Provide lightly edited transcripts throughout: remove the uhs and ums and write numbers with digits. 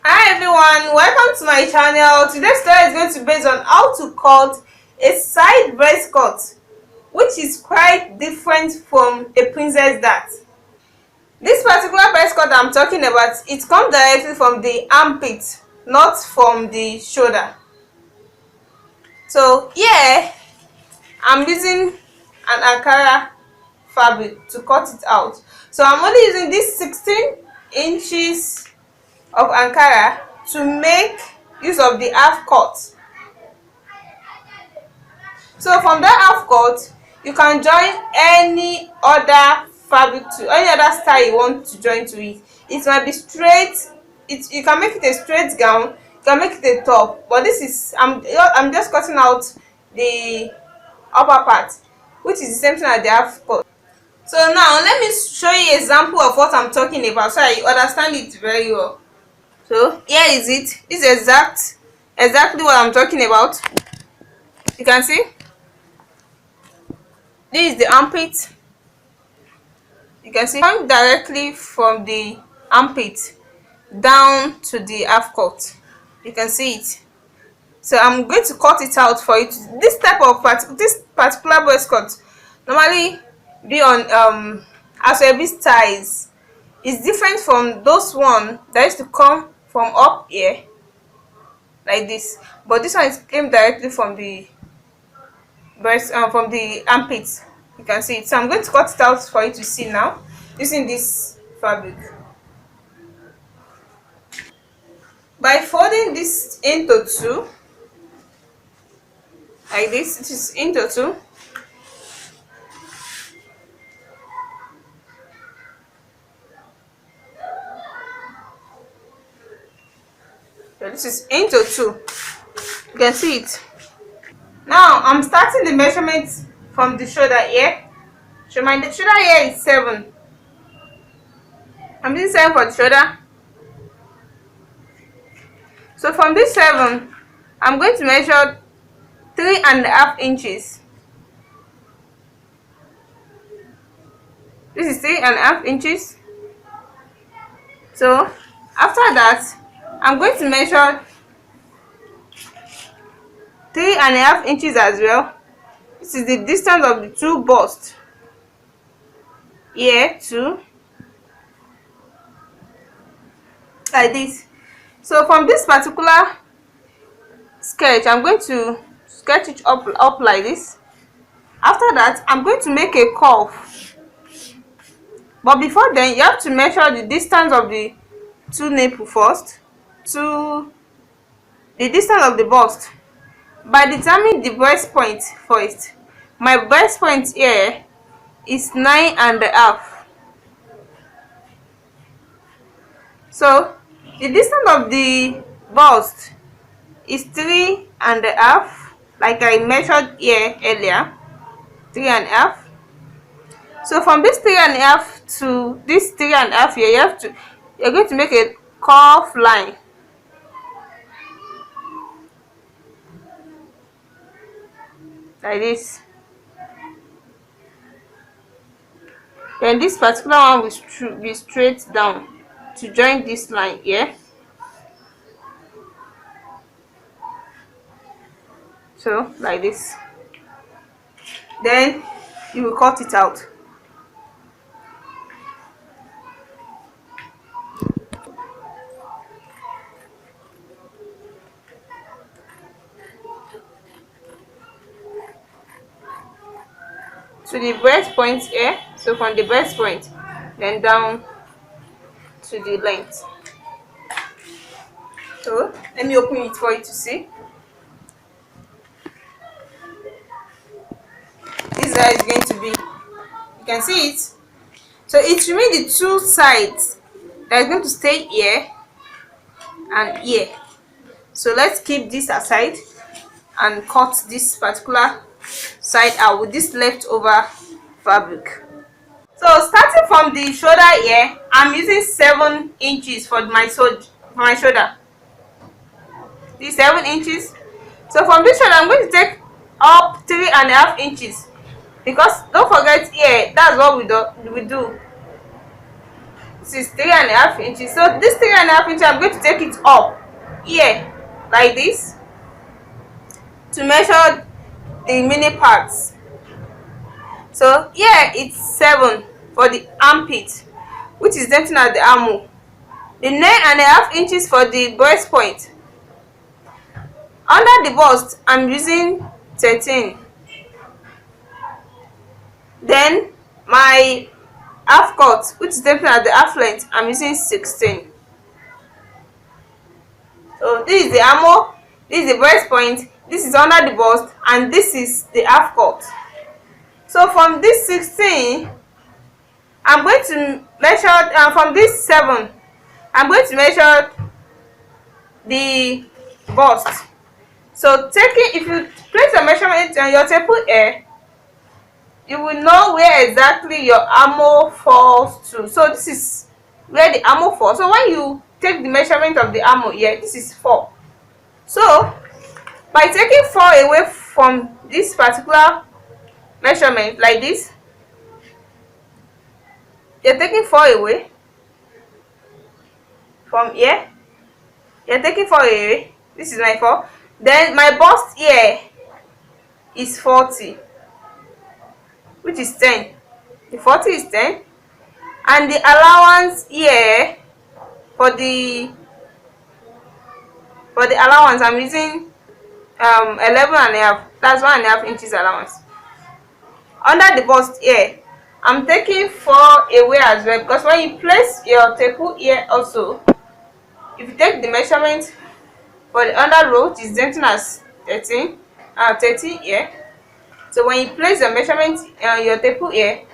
Hi everyone, welcome to my channel. Today's story is going to be based on how to cut a side breast cut, which is quite different from a princess dart. This particular breast cut I'm talking about, it comes directly from the armpit, not from the shoulder. So here I'm using an Ankara fabric to cut it out. So I'm only using this 16 inches of Ankara to make use of the half cut. So from that half cut, you can join any other fabric to any other style you want to join to it. It might be straight, you can make it a straight gown, you can make it a top, but this is I'm just cutting out the upper part, which is the same thing as the half cut. So now let me show you an example of what I'm talking about so that you understand it very well. So here is it. This is exactly what I'm talking about. You can see this is the armpit. You can see coming directly from the armpit down to the half cut. You can see it. So I'm going to cut it out for you. This particular breast cut normally be on asoebi styles. It's different from those one that used to come from up here like this, but this one came directly from the breast from the armpit. You can see it. So I'm going to cut it out for you to see now using this fabric. By folding this into two like this, it is into two. So this is into two. You can see it. Now I'm starting the measurement from the shoulder here. So my shoulder here is 7. I'm using 7 for the shoulder. So from this 7, I'm going to measure 3.5 inches. This is 3.5 inches. So after that, I'm going to measure 3.5 inches as well. This is the distance of the two busts. Here too, like this. So from this particular sketch, I'm going to sketch it up like this. After that, I'm going to make a curve. But before then, you have to measure the distance of the two nipple first to the distance of the bust by determining the breast point first. My breast point here is 9.5. So the distance of the bust is 3.5, like I measured here earlier, 3.5. So from this 3.5 to this 3.5 here, you're going to make a curved line. Like this. Then this particular one will be straight down to join this line here. So like this. Then you will cut it out. To the breast point here. So from the breast point, then down to the length. So let me open it for you to see. This is how it's going to be. You can see it. So it remains the two sides that is going to stay here and here. So let's keep this aside and cut this particular side out with this leftover fabric. So starting from the shoulder here, I'm using 7 inches for my shoulder. This is 7 inches. So from this shoulder, I'm going to take up 3.5 inches, because don't forget here, that's what we do. This is 3.5 inches. So this 3.5 inches, I'm going to take it up here like this to measure the mini parts. So here it's 7 for the armpit, which is denting at the armhole. The 9.5 inches for the breast point. Under the bust, I'm using 13. Then my half cut, which is denting at the half length, I'm using 16. So this is the armhole, this is the breast point, this is under the bust, and this is the half cut. So from this 16, I'm going to measure, from this 7, I'm going to measure the bust. So taking, if you place your measurement on your table here, you will know where exactly your armhole falls to. So this is where the armhole falls. So when you take the measurement of the armhole here, this is 4. So by taking 4 away from this particular measurement like this, you're taking 4 away from here, you're taking 4 away, this is my 4, then my bust here is 40, which is 10. The 40 is 10, and the allowance here for the allowance, I'm using 11.5. That's 1.5 inches allowance. Under the bust here, I'm taking 4 away as well, because when you place your table here also, if you take the measurement for the under row, which is denting as 13 here, so when you place your measurement your table here,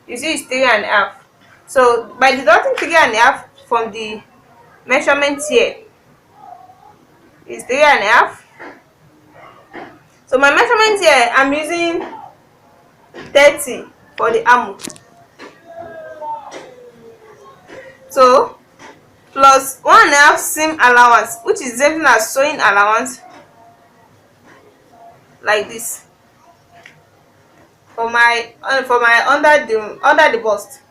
you see it's 3.5. So by deducting 3.5 from the measurement here, is 3.5. So my measurement here, I'm using 30 for the armhole. So plus 1.5 seam allowance, which is denting as sewing allowance, like this, for my under the bust.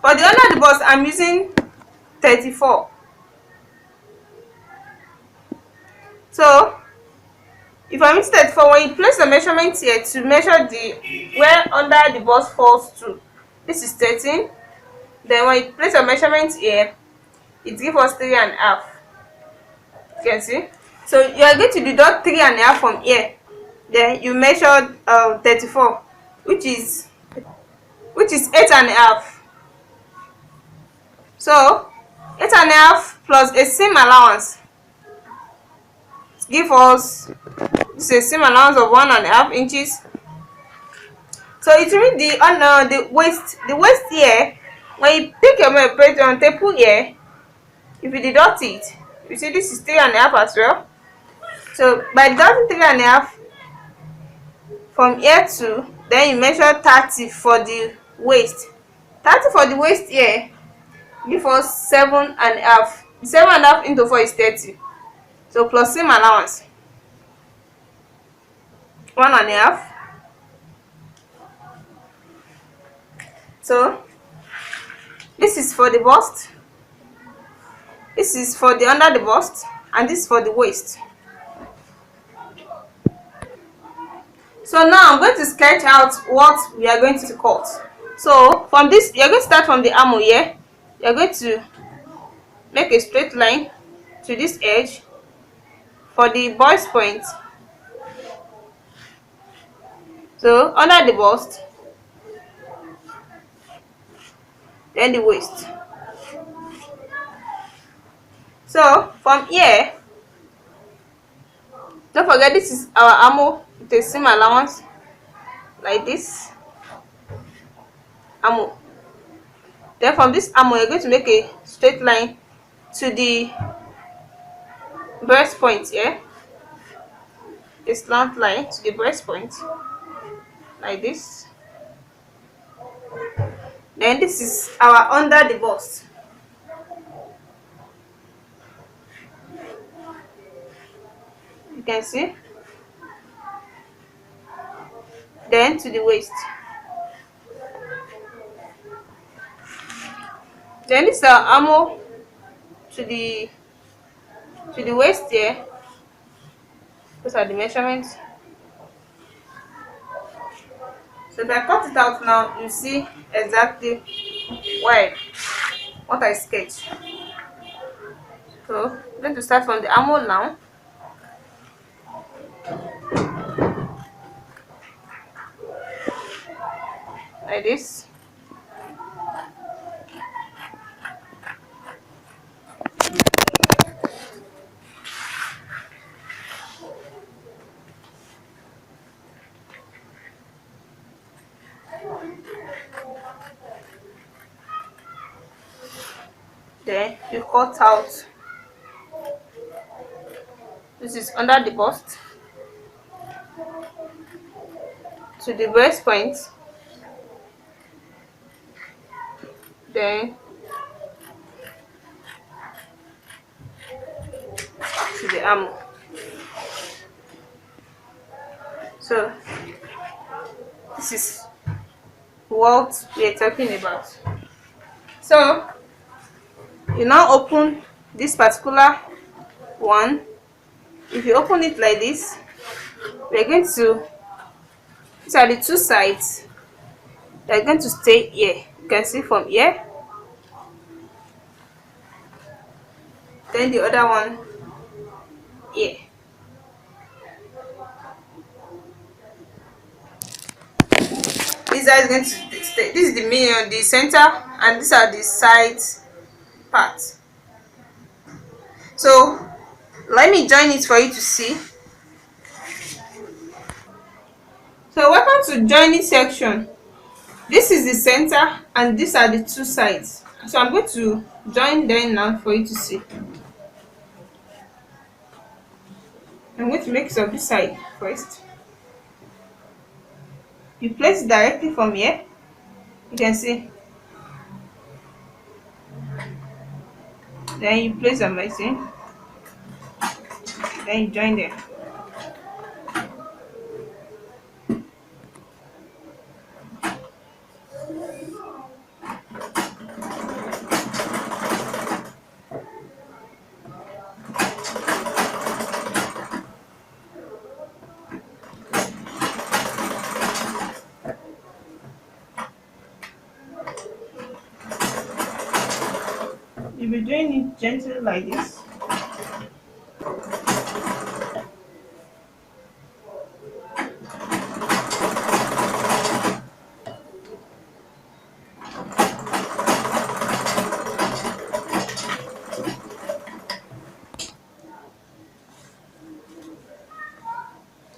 For the under the bust, I'm using 34. So if I'm using 34, when you place the measurement here to measure the where under the bust falls to, this is 13. Then when you place your measurement here, it gives us 3.5. You can see. So you are going to deduct 3.5 from here. Then you measure 34, which is 8.5. So 8.5 plus a seam allowance give us, this is a seam allowance of 1.5 inches. So it means the waist here, when you take your plate on table here, if you deduct it, you see this is 3.5 as well. So by deducting 3.5 from here to, then you measure 30 for the waist. 30 for the waist here give us 7.5. 7.5 into 4 is 30. So plus seam allowance 1.5. So this is for the bust, this is for the under the bust, and this is for the waist. So now I'm going to sketch out what we are going to cut. So from this, you're going to start from the armhole here. You're going to make a straight line to this edge for the bust point. So under the bust, then the waist. So from here, don't forget this is our armhole with a seam allowance like this armhole. Then from this armhole, you're going to make a straight line to the breast point here, a slant line to the breast point like this. Then this is our under the bust. You can see. then to the waist. Then this is our armhole to the waist here. Those are the measurements. So if I cut it out now, you see exactly where what I sketch. So I'm going to start from the armhole now. Like this. Then you cut out. This is under the bust to the breast point. Then to the arm. So this is what we are talking about. So you now open this particular one. If you open it like this, we're going to, these are the two sides, they're going to stay here. You can see from here, then the other one here. This side is going to stay. This is the middle, the center, and these are the side parts. So let me join it for you to see. So welcome to joining section. This is the center and these are the two sides. So I'm going to join them now for you to see. I'm going to make it of this side first. You place it directly from here. You can see. Then you place them like this. Then you join them. You'll be doing it gently like this.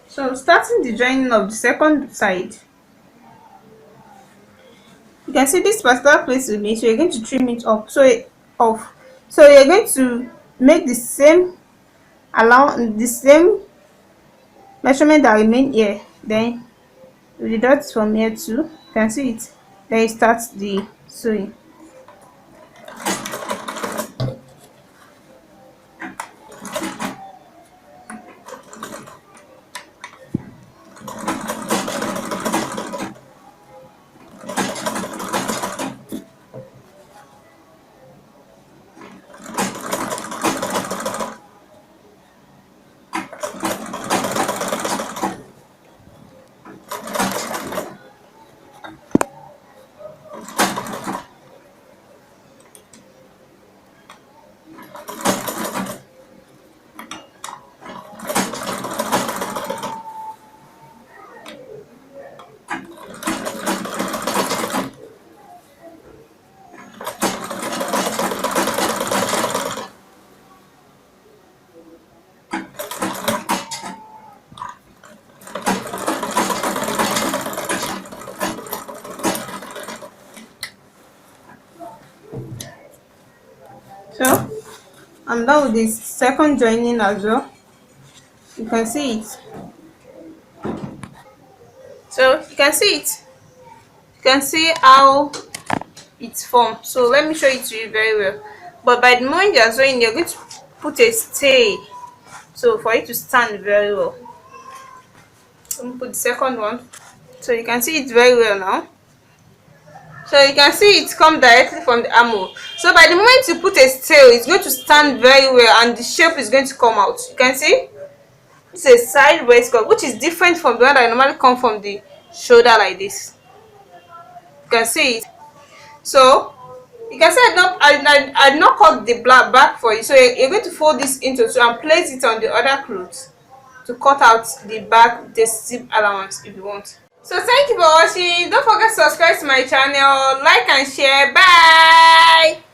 So starting the joining of the second side, you can see this particular place with me, so you're going to trim it up off. So you're going to make the same measurement that remain here. Then with the dots from here too, you can see it. Then you start the sewing. So I'm done with this second joining as well. You can see it. So you can see it. You can see how it's formed. So let me show it to you very well. But by the moment you are sewing, you're going to put a stay, so for it to stand very well. Let me put the second one. So you can see it very well now. So you can see it come directly from the armhole. So by the moment you put a tail, it's going to stand very well and the shape is going to come out. You can see it's a sideways cut, which is different from the one that normally come from the shoulder like this. You can see it. So you can see I did not cut the black back for you. So you're going to fold this into two and place it on the other clothes to cut out the back, the zip allowance if you want. So thank you for watching. Don't forget to subscribe to my channel, like and share. Bye.